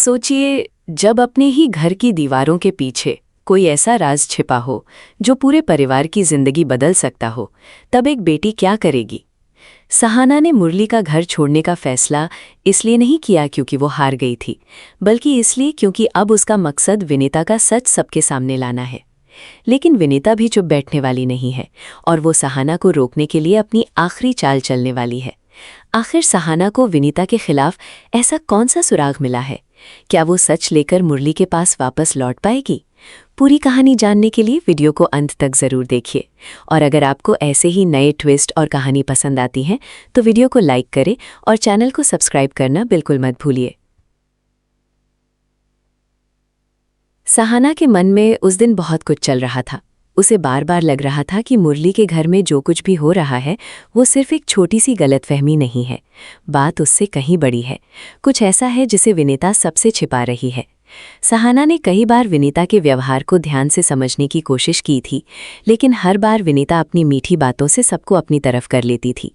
सोचिए, जब अपने ही घर की दीवारों के पीछे कोई ऐसा राज छिपा हो जो पूरे परिवार की जिंदगी बदल सकता हो, तब एक बेटी क्या करेगी? सहाना ने मुरली का घर छोड़ने का फैसला इसलिए नहीं किया क्योंकि वो हार गई थी, बल्कि इसलिए क्योंकि अब उसका मकसद विनीता का सच सबके सामने लाना है। लेकिन विनीता भी चुप बैठने वाली नहीं है और वो सहाना को रोकने के लिए अपनी आखिरी चाल चलने वाली है। आखिर सहाना को विनीता के खिलाफ ऐसा कौन सा सुराग मिला है? क्या वो सच लेकर मुरली के पास वापस लौट पाएगी? पूरी कहानी जानने के लिए वीडियो को अंत तक जरूर देखिए। और अगर आपको ऐसे ही नए ट्विस्ट और कहानी पसंद आती हैं तो वीडियो को लाइक करें और चैनल को सब्सक्राइब करना बिल्कुल मत भूलिए। सहाना के मन में उस दिन बहुत कुछ चल रहा था। उसे बार बार लग रहा था कि मुरली के घर में जो कुछ भी हो रहा है वो सिर्फ एक छोटी सी गलतफहमी नहीं है, बात उससे कहीं बड़ी है। कुछ ऐसा है जिसे विनीता सबसे छिपा रही है। सहाना ने कई बार विनीता के व्यवहार को ध्यान से समझने की कोशिश की थी, लेकिन हर बार विनीता अपनी मीठी बातों से सबको अपनी तरफ कर लेती थी।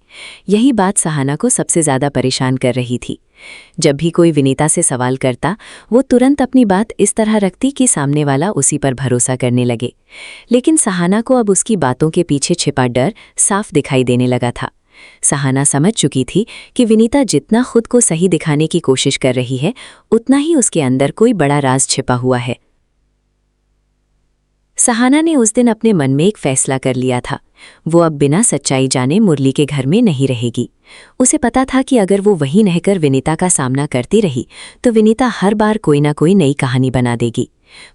यही बात सहाना को सबसे ज़्यादा परेशान कर रही थी। जब भी कोई विनीता से सवाल करता, वो तुरंत अपनी बात इस तरह रखती कि सामने वाला उसी पर भरोसा करने लगे। लेकिन सहाना को अब उसकी बातों के पीछे छिपा डर साफ दिखाई देने लगा था। सहाना समझ चुकी थी कि विनीता जितना खुद को सही दिखाने की कोशिश कर रही है, उतना ही उसके अंदर कोई बड़ा राज छिपा हुआ है। सहाना ने उस दिन अपने मन में एक फैसला कर लिया था। वो अब बिना सच्चाई जाने मुरली के घर में नहीं रहेगी। उसे पता था कि अगर वो वहीं रहकर विनीता का सामना करती रही तो विनीता हर बार कोई ना कोई नई कहानी बना देगी।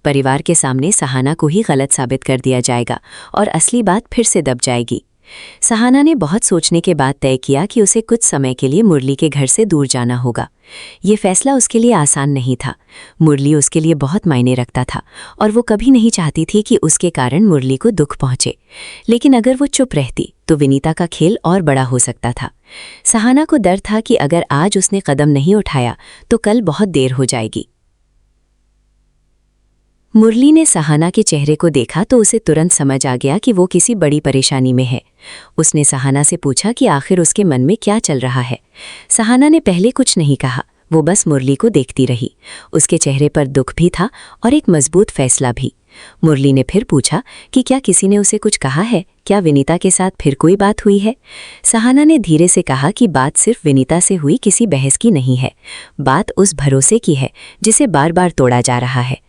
परिवार के सामने सहाना को ही गलत साबित कर दिया जाएगा और असली बात फिर से दब जाएगी। सहाना ने बहुत सोचने के बाद तय किया कि उसे कुछ समय के लिए मुरली के घर से दूर जाना होगा। ये फैसला उसके लिए आसान नहीं था। मुरली उसके लिए बहुत मायने रखता था और वो कभी नहीं चाहती थी कि उसके कारण मुरली को दुख पहुंचे। लेकिन अगर वो चुप रहती तो विनीता का खेल और बड़ा हो सकता था। सहाना को डर था कि अगर आज उसने कदम नहीं उठाया तो कल बहुत देर हो जाएगी। मुरली ने सहाना के चेहरे को देखा तो उसे तुरंत समझ आ गया कि वो किसी बड़ी परेशानी में है। उसने सहाना से पूछा कि आखिर उसके मन में क्या चल रहा है। सहाना ने पहले कुछ नहीं कहा, वो बस मुरली को देखती रही। उसके चेहरे पर दुख भी था और एक मजबूत फैसला भी। मुरली ने फिर पूछा कि क्या किसी ने उसे कुछ कहा है, क्या विनीता के साथ फिर कोई बात हुई है? सहाना ने धीरे से कहा कि बात सिर्फ विनीता से हुई किसी बहस की नहीं है, बात उस भरोसे की है जिसे बार बार तोड़ा जा रहा है।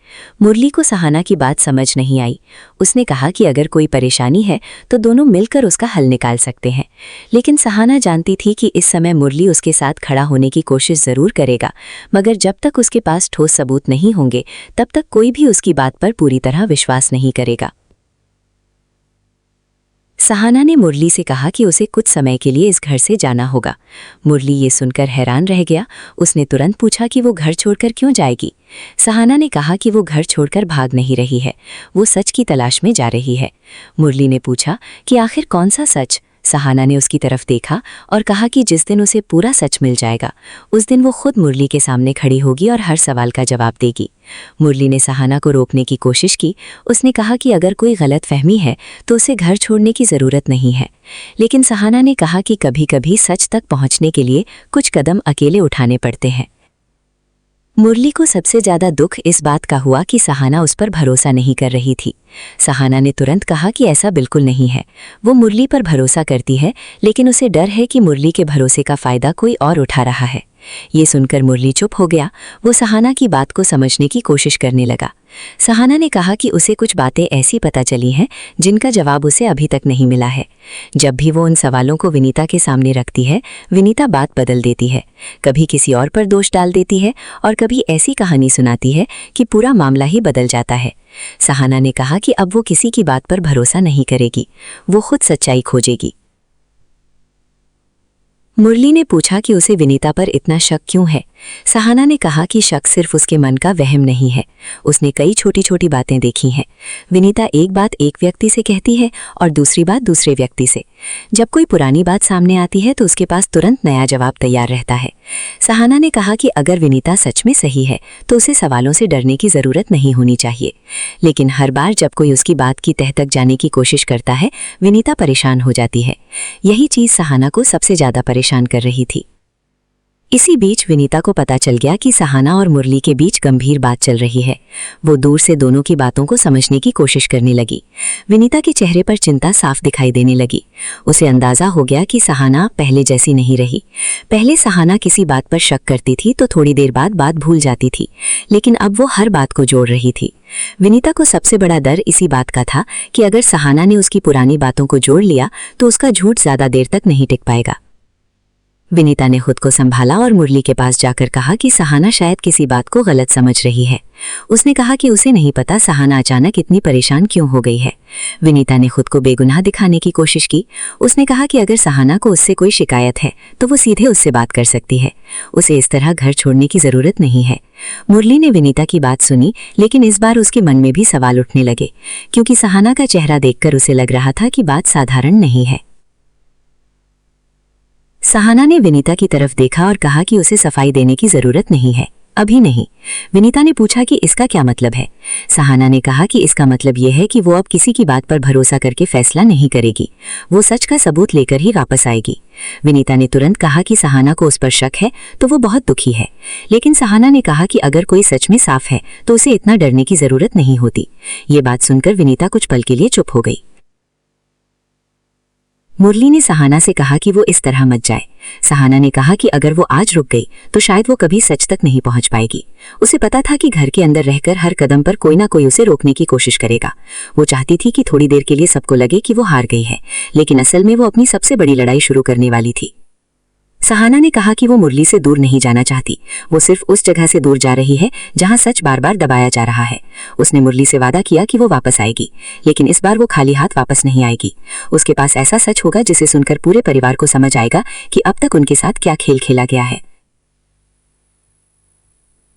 मुरली को सहाना की बात समझ नहीं आई। उसने कहा कि अगर कोई परेशानी है तो दोनों मिलकर उसका हल निकाल सकते हैं। लेकिन सहाना जानती थी कि इस समय मुरली उसके साथ खड़ा होने की कोशिश जरूर करेगा, मगर जब तक उसके पास ठोस सबूत नहीं होंगे तब तक कोई भी उसकी बात पर पूरी तरह विश्वास नहीं करेगा। सहाना ने मुरली से कहा कि उसे कुछ समय के लिए इस घर से जाना होगा। मुरली ये सुनकर हैरान रह गया। उसने तुरंत पूछा कि वो घर छोड़कर क्यों जाएगी। सहाना ने कहा कि वो घर छोड़कर भाग नहीं रही है, वो सच की तलाश में जा रही है। मुरली ने पूछा कि आखिर कौन सा सच? सहाना ने उसकी तरफ देखा और कहा कि जिस दिन उसे पूरा सच मिल जाएगा उस दिन वो खुद मुरली के सामने खड़ी होगी और हर सवाल का जवाब देगी। मुरली ने सहाना को रोकने की कोशिश की। उसने कहा कि अगर कोई गलतफहमी है तो उसे घर छोड़ने की ज़रूरत नहीं है। लेकिन सहाना ने कहा कि कभी कभी सच तक पहुंचने के लिए कुछ कदम अकेले उठाने पड़ते हैं। मुरली को सबसे ज़्यादा दुख इस बात का हुआ कि सहाना उस पर भरोसा नहीं कर रही थी। सहाना ने तुरंत कहा कि ऐसा बिल्कुल नहीं है, वो मुरली पर भरोसा करती है, लेकिन उसे डर है कि मुरली के भरोसे का फ़ायदा कोई और उठा रहा है। ये सुनकर मुरली चुप हो गया। वो सहाना की बात को समझने की कोशिश करने लगा। सहाना ने कहा कि उसे कुछ बातें ऐसी पता चली हैं जिनका जवाब उसे अभी तक नहीं मिला है। जब भी वो उन सवालों को विनीता के सामने रखती है, विनीता बात बदल देती है। कभी किसी और पर दोष डाल देती है और कभी ऐसी कहानी सुनाती है कि पूरा मामला ही बदल जाता है। सहाना ने कहा कि अब वो किसी की बात पर भरोसा नहीं करेगी, वो खुद सच्चाई खोजेगी। मुरली ने पूछा कि उसे विनीता पर इतना शक क्यों है। सहाना ने कहा कि शक सिर्फ उसके मन का वहम नहीं है, उसने कई छोटी छोटी बातें देखी हैं। विनीता एक बात एक व्यक्ति से कहती है और दूसरी बात दूसरे व्यक्ति से। जब कोई पुरानी बात सामने आती है तो उसके पास तुरंत नया जवाब तैयार रहता है। सहाना ने कहा कि अगर विनीता सच में सही है तो उसे सवालों से डरने की ज़रूरत नहीं होनी चाहिए। लेकिन हर बार जब कोई उसकी बात की तह तक जाने की कोशिश करता है, विनीता परेशान हो जाती है। यही चीज़ सहाना को सबसे ज़्यादा परेशान कर रही थी। इसी बीच विनीता को पता चल गया कि सहाना और मुरली के बीच गंभीर बात चल रही है। वो दूर से दोनों की बातों को समझने की कोशिश करने लगी। विनीता के चेहरे पर चिंता साफ दिखाई देने लगी। उसे अंदाजा हो गया कि सहाना पहले जैसी नहीं रही। पहले सहाना किसी बात पर शक करती थी तो थोड़ी देर बाद बात भूल जाती थी, लेकिन अब वो हर बात को जोड़ रही थी। विनीता को सबसे बड़ा डर इसी बात का था कि अगर सहाना ने उसकी पुरानी बातों को जोड़ लिया तो उसका झूठ ज्यादा देर तक नहीं टिक पाएगा। विनीता ने खुद को संभाला और मुरली के पास जाकर कहा कि सहाना शायद किसी बात को गलत समझ रही है। उसने कहा कि उसे नहीं पता सहाना अचानक इतनी परेशान क्यों हो गई है। विनीता ने खुद को बेगुनाह दिखाने की कोशिश की। उसने कहा कि अगर सहाना को उससे कोई शिकायत है तो वो सीधे उससे बात कर सकती है। उसे इस तरह घर छोड़ने की जरूरत नहीं है। मुरली ने विनीता की बात सुनी, लेकिन इस बार उसके मन में भी सवाल उठने लगे, क्योंकि सहाना का चेहरा देखकर उसे लग रहा था कि बात साधारण नहीं है। सहाना ने विनीता की तरफ देखा और कहा कि उसे सफाई देने की जरूरत नहीं है, अभी नहीं। विनीता ने पूछा कि इसका क्या मतलब है। सहाना ने कहा कि इसका मतलब यह है कि वो अब किसी की बात पर भरोसा करके फैसला नहीं करेगी। वो सच का सबूत लेकर ही वापस आएगी। विनीता ने तुरंत कहा कि सहाना को उस पर शक है तो वो बहुत दुखी है, लेकिन सहाना ने कहा कि अगर कोई सच में साफ है तो उसे इतना डरने की जरूरत नहीं होती। ये बात सुनकर विनीता कुछ पल के लिए चुप हो गई। मुरली ने सहाना से कहा कि वो इस तरह मत जाए। सहाना ने कहा कि अगर वो आज रुक गई तो शायद वो कभी सच तक नहीं पहुंच पाएगी। उसे पता था कि घर के अंदर रहकर हर कदम पर कोई ना कोई उसे रोकने की कोशिश करेगा। वो चाहती थी कि थोड़ी देर के लिए सबको लगे कि वो हार गई है, लेकिन असल में वो अपनी सबसे बड़ी लड़ाई शुरू करने वाली थी। सहाना ने कहा कि वो मुरली से दूर नहीं जाना चाहती, वो सिर्फ उस जगह से दूर जा रही है जहां सच बार बार दबाया जा रहा है। उसने मुरली से वादा किया कि वो वापस आएगी, लेकिन इस बार वो खाली हाथ वापस नहीं आएगी। उसके पास ऐसा सच होगा जिसे सुनकर पूरे परिवार को समझ आएगा कि अब तक उनके साथ क्या खेल खेला गया है।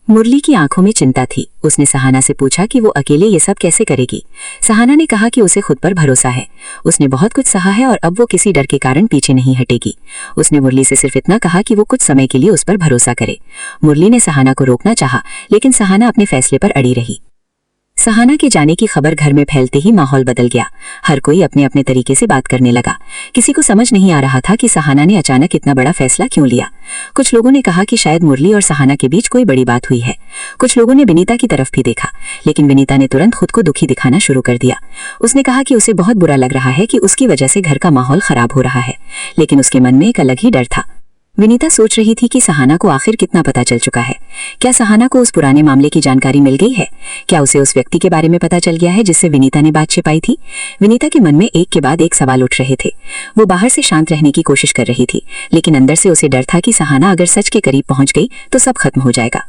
मुरली की आंखों में चिंता थी। उसने सहाना से पूछा कि वो अकेले ये सब कैसे करेगी। सहाना ने कहा कि उसे खुद पर भरोसा है। उसने बहुत कुछ सहा है और अब वो किसी डर के कारण पीछे नहीं हटेगी। उसने मुरली से सिर्फ इतना कहा कि वो कुछ समय के लिए उस पर भरोसा करे। मुरली ने सहाना को रोकना चाहा, लेकिन सहाना अपने फैसले पर अड़ी रही। सहाना के जाने की खबर घर में फैलते ही माहौल बदल गया। हर कोई अपने अपने तरीके से बात करने लगा। किसी को समझ नहीं आ रहा था कि सहाना ने अचानक इतना बड़ा फैसला क्यों लिया। कुछ लोगों ने कहा कि शायद मुरली और सहाना के बीच कोई बड़ी बात हुई है। कुछ लोगों ने विनीता की तरफ भी देखा, लेकिन विनीता ने तुरंत खुद को दुखी दिखाना शुरू कर दिया। उसने कहा कि उसे बहुत बुरा लग रहा है कि उसकी वजह से घर का माहौल खराब हो रहा है, लेकिन उसके मन में एक अलग ही डर था। विनीता सोच रही थी कि सहाना को आखिर कितना पता चल चुका है। क्या सहाना को उस पुराने मामले की जानकारी मिल गई है? क्या उसे उस व्यक्ति के बारे में पता चल गया है जिससे विनीता ने बात छिपाई थी? विनीता के मन में एक के बाद एक सवाल उठ रहे थे। वो बाहर से शांत रहने की कोशिश कर रही थी, लेकिन अंदर से उसे डर था कि सहाना अगर सच के करीब पहुंच गई तो सब खत्म हो जाएगा।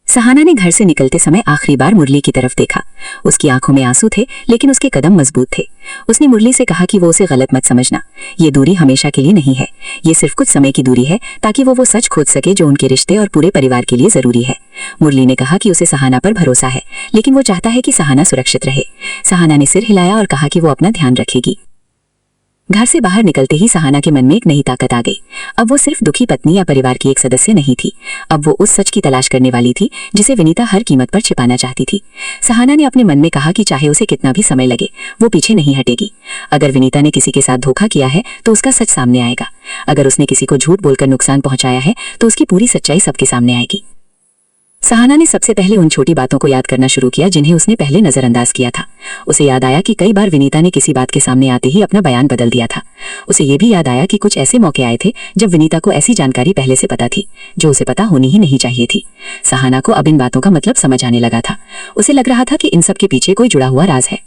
सहाना ने घर से निकलते समय आखिरी बार मुरली की तरफ देखा। उसकी आंखों में आंसू थे, लेकिन उसके कदम मजबूत थे। उसने मुरली से कहा कि वो उसे गलत मत समझना। ये दूरी हमेशा के लिए नहीं है, ये सिर्फ कुछ समय की दूरी है, ताकि वो सच खोज सके जो उनके रिश्ते और पूरे परिवार के लिए जरूरी है। मुरली ने कहा कि उसे सहाना पर भरोसा है, लेकिन वो चाहता है कि सहाना सुरक्षित रहे। सहाना ने सिर हिलाया और कहा कि वो अपना ध्यान रखेगी। घर से बाहर निकलते ही सहाना के मन में एक नई ताकत आ गई। अब वो सिर्फ दुखी पत्नी या परिवार की एक सदस्य नहीं थी। अब वो उस सच की तलाश करने वाली थी जिसे विनीता हर कीमत पर छिपाना चाहती थी। सहाना ने अपने मन में कहा कि चाहे उसे कितना भी समय लगे, वो पीछे नहीं हटेगी। अगर विनीता ने किसी के साथ धोखा किया है तो उसका सच सामने आएगा। अगर उसने किसी को झूठ बोलकर नुकसान पहुंचाया है तो उसकी पूरी सच्चाई सबके सामने आएगी। सहाना ने सबसे पहले उन छोटी बातों को याद करना शुरू किया जिन्हें उसने पहले नजरअंदाज किया था। उसे याद आया कि कई बार विनीता ने किसी बात के सामने आते ही अपना बयान बदल दिया था। उसे ये भी याद आया कि कुछ ऐसे मौके आए थे जब विनीता को ऐसी जानकारी पहले से पता थी जो उसे पता होनी ही नहीं चाहिए थी। सहाना को अब इन बातों का मतलब समझ आने लगा था। उसे लग रहा था कि इन सब के पीछे कोई जुड़ा हुआ राज है।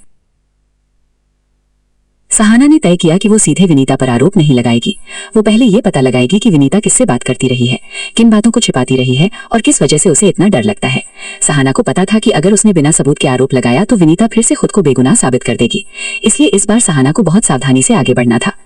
सहाना ने तय किया कि वो सीधे विनीता पर आरोप नहीं लगाएगी। वो पहले ये पता लगाएगी कि विनीता किससे बात करती रही है, किन बातों को छिपाती रही है और किस वजह से उसे इतना डर लगता है। सहाना को पता था कि अगर उसने बिना सबूत के आरोप लगाया तो विनीता फिर से खुद को बेगुनाह साबित कर देगी। इसलिए इस बार सहाना को बहुत सावधानी से आगे बढ़ना था।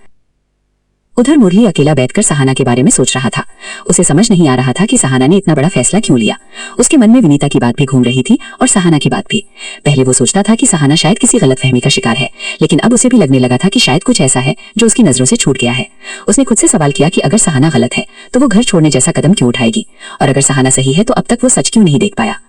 उधर मुरली अकेला बैठकर सहाना के बारे में सोच रहा था। उसे समझ नहीं आ रहा था कि सहाना ने इतना बड़ा फैसला क्यों लिया। उसके मन में विनीता की बात भी घूम रही थी और सहाना की बात भी। पहले वो सोचता था कि सहाना शायद किसी गलतफहमी का शिकार है, लेकिन अब उसे भी लगने लगा था कि शायद कुछ ऐसा है जो उसकी नजरों से छूट गया है। उसने खुद से सवाल किया कि अगर सहाना गलत है तो वो घर छोड़ने जैसा कदम क्यों उठाएगी, और अगर सहाना सही है तो अब तक वो सच क्यों नहीं देख पाया।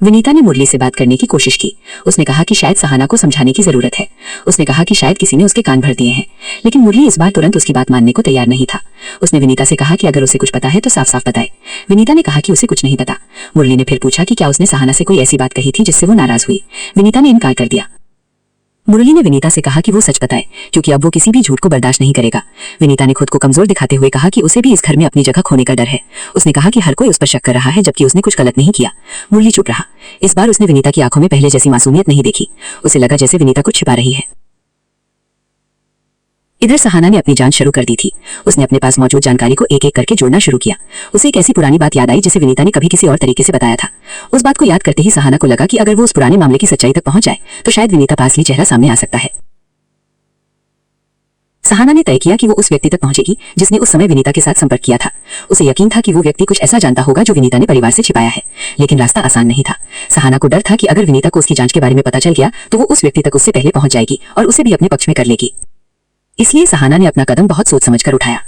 विनीता ने मुरली से बात करने की कोशिश की। उसने कहा कि शायद सहाना को समझाने की जरूरत है। उसने कहा कि शायद किसी ने उसके कान भर दिए हैं, लेकिन मुरली इस बार तुरंत उसकी बात मानने को तैयार नहीं था। उसने विनीता से कहा कि अगर उसे कुछ पता है तो साफ साफ बताए। विनीता ने कहा कि उसे कुछ नहीं पता। मुरली ने फिर पूछा कि क्या उसने सहाना से कोई ऐसी बात कही थी जिससे वो नाराज हुई। विनीता ने इनकार कर दिया। मुरली ने विनीता से कहा कि वो सच बताए, क्योंकि अब वो किसी भी झूठ को बर्दाश्त नहीं करेगा। विनीता ने खुद को कमजोर दिखाते हुए कहा कि उसे भी इस घर में अपनी जगह खोने का डर है। उसने कहा कि हर कोई उस पर शक कर रहा है, जबकि उसने कुछ गलत नहीं किया। मुरली चुप रहा। इस बार उसने विनीता की आंखों में पहले जैसी मासूमियत नहीं देखी। उसे लगा जैसे विनीता कुछ छिपा रही है। इधर सहाना ने अपनी जांच शुरू कर दी थी। उसने अपने पास मौजूद जानकारी को एक एक करके जोड़ना शुरू किया। उसे एक ऐसी पुरानी बात याद आई जिसे विनीता ने कभी किसी और तरीके से बताया था। उस बात को याद करते ही सहाना को लगा कि अगर वो उस पुराने मामले की सच्चाई तक पहुंच जाए तो शायद विनीता का असली चेहरा सामने आ सकता है। सहाना ने तय किया कि वो उस व्यक्ति तक पहुंचेगी जिसने उस समय विनीता के साथ संपर्क किया था। उसे यकीन था कि वो व्यक्ति कुछ ऐसा जानता होगा जो विनीता ने परिवार से छिपाया है, लेकिन रास्ता आसान नहीं था। सहाना को डर था कि अगर विनीता को उसकी जांच के बारे में पता चल गया तो वो उस व्यक्ति तक उससे पहले पहुंच जाएगी और उसे भी अपने पक्ष में कर लेगी। इसलिए सहाना ने अपना कदम बहुत सोच समझकर उठाया।